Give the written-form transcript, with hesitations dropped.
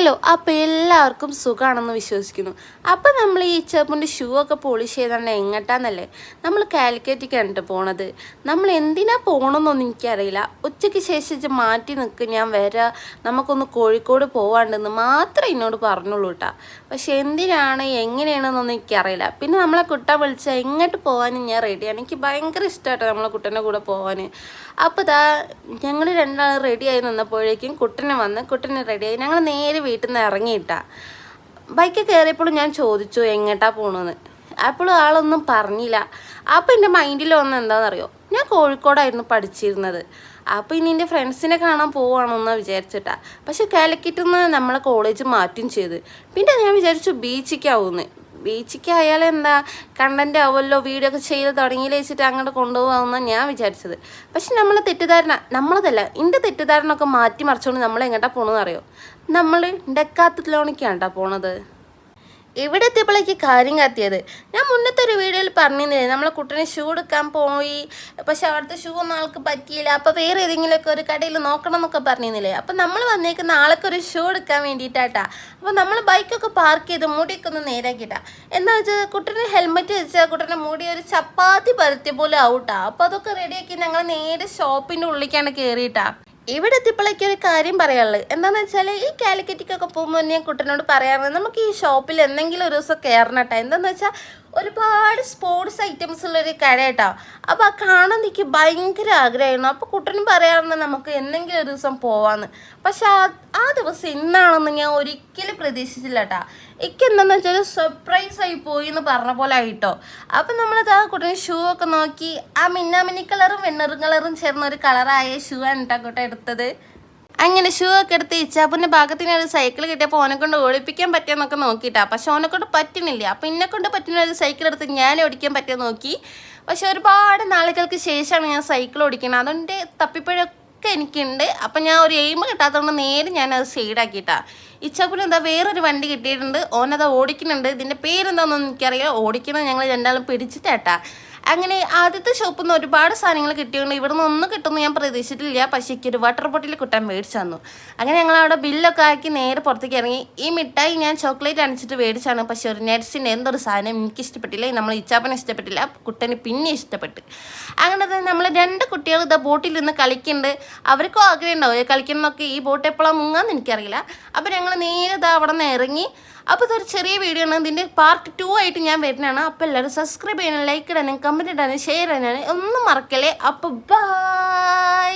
Hello, അപ്പോൾ എല്ലാവർക്കും സുഖമാണെന്ന് വിശ്വസിക്കുന്നു. അപ്പോൾ നമ്മൾ ഈ ചെറുപ്പൻ്റെ ഷൂ ഒക്കെ പോളിഷ് ചെയ്താണ്ട് എങ്ങോട്ടാന്നല്ലേ നമ്മൾ കാലിക്കറ്റ് കണ്ടിട്ട് പോണത്. നമ്മൾ എന്തിനാ പോകണമെന്നൊന്നും എനിക്കറിയില്ല. ഉച്ചയ്ക്ക് ശേഷം മാറ്റി നിൽക്കും, ഞാൻ വരാം, നമുക്കൊന്ന് കോഴിക്കോട് പോവാണ്ടെന്ന് മാത്രമേ എന്നോട് പറഞ്ഞുള്ളൂ കേട്ടോ. പക്ഷെ എന്തിനാണ് എങ്ങനെയാണെന്നൊന്നും എനിക്കറിയില്ല. പിന്നെ നമ്മളെ കുട്ട വിളിച്ചാൽ എങ്ങോട്ട് പോകാനും ഞാൻ റെഡിയാണ്. എനിക്ക് ഭയങ്കര ഇഷ്ടമായിട്ടോ നമ്മളെ കുട്ടൻ്റെ കൂടെ പോകാൻ. അപ്പോൾ ഞങ്ങൾ രണ്ടാളും റെഡിയായി നിന്നപ്പോഴേക്കും കുട്ടനെ റെഡിയായി. ഞങ്ങൾ നേരെ വീട്ടിൽ നിന്ന് ഇറങ്ങിയിട്ടാ. ബൈക്കിൽ കയറിയപ്പോഴും ഞാൻ ചോദിച്ചു എങ്ങോട്ടാ പോകണമെന്ന്. അപ്പോഴും ആളൊന്നും പറഞ്ഞില്ല. അപ്പോൾ എൻ്റെ മൈൻഡിൽ വന്നത് എന്താണെന്നറിയോ, ഞാൻ കോഴിക്കോടായിരുന്നു പഠിച്ചിരുന്നത്. അപ്പോൾ ഇനി എൻ്റെ ഫ്രണ്ട്സിനെ കാണാൻ പോവുകയാണെന്ന് വിചാരിച്ചിട്ടാ. പക്ഷെ കാലിക്കറ്റിൽ നിന്ന് നമ്മളെ കോളേജ് മാറ്റും ചെയ്ത്. പിന്നെ ഞാൻ വിചാരിച്ചു ബീച്ചിക്കാവുമെന്ന്. ബീച്ചിക്ക് എന്താ കണ്ടൻ്റ് ആവുമല്ലോ, വീഡിയോ ഒക്കെ ചെയ്ത് തുടങ്ങിയില്ല വെച്ചിട്ട് അങ്ങോട്ട് കൊണ്ടുപോകാമെന്നാണ് ഞാൻ വിചാരിച്ചത്. പക്ഷെ നമ്മളതല്ല എൻ്റെ തെറ്റിദ്ധാരണ മാറ്റി മറിച്ചുകൊണ്ട് നമ്മൾ എങ്ങോട്ടാണ് പോകണമെന്ന് അറിയോ, നമ്മൾ ഡെക്കാത്തലോണിക്കാണ് കേട്ടോ പോണത്. ഇവിടെ എത്തിയപ്പോഴേക്ക് കാര്യം കത്തിയത്. ഞാൻ മുന്നത്തെ ഒരു വീഡിയോയിൽ പറഞ്ഞിരുന്നില്ലേ, നമ്മളെ കുട്ടീനെ ഷൂ എടുക്കാൻ പോയി, പക്ഷെ അവിടുത്തെ ഷൂ ഒന്നും ആൾക്ക് പറ്റിയില്ല. അപ്പോൾ വേറെ ഏതെങ്കിലുമൊക്കെ ഒരു കടയിൽ നോക്കണം എന്നൊക്കെ പറഞ്ഞിരുന്നില്ലേ. അപ്പം നമ്മൾ വന്നേക്കുന്ന ആൾക്ക് ഒരു ഷൂ എടുക്കാൻ വേണ്ടിയിട്ടാട്ടാ. അപ്പോൾ നമ്മൾ ബൈക്കൊക്കെ പാർക്ക് ചെയ്ത് മുടിയൊക്കെ ഒന്ന് നേരാക്കിയിട്ടാ. എന്താ വെച്ചാൽ കുട്ടീനെ ഹെൽമെറ്റ് വെച്ചാൽ കുട്ടീൻ്റെ മുടി ഒരു ചപ്പാത്തി പരത്തിയ പോലെ ആവൂട്ടാ. അപ്പോൾ അതൊക്കെ റെഡിയാക്കി ഞങ്ങൾ നേരെ ഷോപ്പിൻ്റെ ഉള്ളിലേക്കാണ് കയറിയിട്ടാ. ഇവിടെ എത്തിയപ്പോഴേക്കും ഒരു കാര്യം പറയാനുള്ളത് എന്താണെന്ന് വെച്ചാൽ, ഈ കാലിക്കറ്റിക്കൊക്കെ പോകുമ്പോൾ ഞാൻ കുട്ടനോട് പറയാറുണ്ട് നമുക്ക് ഈ ഷോപ്പിൽ എന്തെങ്കിലും ഒരു ദിവസം കയറണം കേട്ടോ. എന്താണെന്ന് വെച്ചാൽ ഒരുപാട് സ്പോർട്സ് ഐറ്റംസ് ഉള്ളൊരു കട കേട്ടോ. അപ്പോൾ ആ കാണാൻ എനിക്ക് ഭയങ്കര ആഗ്രഹമായിരുന്നു. അപ്പോൾ കുട്ടനും പറയാറുണ്ട് നമുക്ക് എന്തെങ്കിലും ഒരു ദിവസം പോവാന്ന്. പക്ഷെ ആ ദിവസം ഇന്നാണെന്ന് ഞാൻ ഒരിക്കലും പ്രതീക്ഷിച്ചില്ല കേട്ടോ. എന്താണെന്ന് വെച്ചാൽ സർപ്രൈസ് ആയി പോയി എന്ന് പറഞ്ഞ പോലെ ആയിട്ടോ. അപ്പം നമ്മളത് ആ കുട്ടന് ഷൂ ഒക്കെ നോക്കി, ആ മിന്നാമിനി കളറും വെണ്ണറും കളറും ചേർന്ന ഒരു കളറായ ഷൂ ആണ് കേട്ടോ കൂട്ട എടുത്തത്. അങ്ങനെ ഷൂ ഒക്കെ എടുത്ത് ഇച്ചാപ്പൻ്റെ ഭാഗത്തിന് ഒരു സൈക്കിൾ കിട്ടിയപ്പോൾ ഓനെ കൊണ്ട് ഓടിപ്പിക്കാൻ പറ്റുമെന്നൊക്കെ നോക്കിയിട്ടാ. പക്ഷെ ഓനെ കൊണ്ട് പറ്റുന്നില്ല. അപ്പം എന്നെ കൊണ്ട് പറ്റുന്ന ഒരു സൈക്കിൾ എടുത്ത് ഞാൻ ഓടിക്കാൻ പറ്റുമെന്ന് നോക്കി. പക്ഷെ ഒരുപാട് നാളുകൾക്ക് ശേഷമാണ് ഞാൻ സൈക്കിൾ ഓടിക്കുന്നത്. അതുകൊണ്ട് തപ്പിപ്പഴൊക്കെ എനിക്കുണ്ട്. അപ്പം ഞാൻ ഒരു എയിം കിട്ടാത്തതുകൊണ്ട് നേരെ ഞാനത് സൈഡാക്കിയിട്ടാ. ഇച്ചാപ്പന് എന്താ വേറൊരു വണ്ടി കിട്ടിയിട്ടുണ്ട്, ഓനത് ഓടിക്കുന്നുണ്ട്. ഇതിൻ്റെ പേരെന്താണെന്നൊന്നും എനിക്കറിയില്ല. ഓടിക്കുന്നത് ഞങ്ങൾ രണ്ടാളും പിടിച്ചിട്ടാട്ടാ. അങ്ങനെ ആദ്യത്തെ ഷോപ്പിൽ നിന്ന് ഒരുപാട് സാധനങ്ങൾ കിട്ടിയുണ്ട്. ഇവിടെ നിന്ന് ഒന്നും കിട്ടുമെന്ന് ഞാൻ പ്രതീക്ഷിച്ചിട്ടില്ല. പക്ഷേ എനിക്കൊരു വാട്ടർ ബോട്ടിൽ കുട്ടാൻ മേടിച്ചു തന്നു. അങ്ങനെ ഞങ്ങൾ അവിടെ ബില്ലൊക്കെ ആക്കി നേരെ പുറത്തേക്ക് ഇറങ്ങി. ഈ മിഠായി ഞാൻ ചോക്ലേറ്റ് അണിച്ചിട്ട് മേടിച്ചാണ്. പക്ഷേ ഒരു നട്സിൻ്റെ എന്തൊരു സാധനം എനിക്ക് ഇഷ്ടപ്പെട്ടില്ല. നമ്മൾ ഇച്ചാപ്പനെ ഇഷ്ടപ്പെട്ടില്ല, കുട്ടന് പിന്നെ ഇഷ്ടപ്പെട്ട്. അങ്ങനെ തന്നെ നമ്മൾ രണ്ട് കുട്ടികൾ ഇതാ ബോട്ടിൽ നിന്ന് കളിക്കുന്നുണ്ട്. അവർക്കും ആഗ്രഹം ഉണ്ടാവും കളിക്കുന്നതൊക്കെ. ഈ ബോട്ട് എപ്പോഴാണ് മുങ്ങാന്ന് എനിക്കറിയില്ല. അപ്പോൾ ഞങ്ങൾ നേരെ ഇതാ അവിടെ നിന്ന് ഇറങ്ങി. അപ്പോൾ ഇതൊരു ചെറിയ വീഡിയോ ആണ്. ഇതിൻ്റെ പാർട്ട് 2 ആയിട്ട് ഞാൻ വരുന്നതാണ്. അപ്പോൾ എല്ലാവരും സബ്സ്ക്രൈബ് ചെയ്യാനും ലൈക്ക് ഇടാനും കമൻറ്റ് ഇടാനും ഷെയർ ചെയ്യാനും ഒന്നും മറക്കല്ലേ. അപ്പോൾ ബൈ.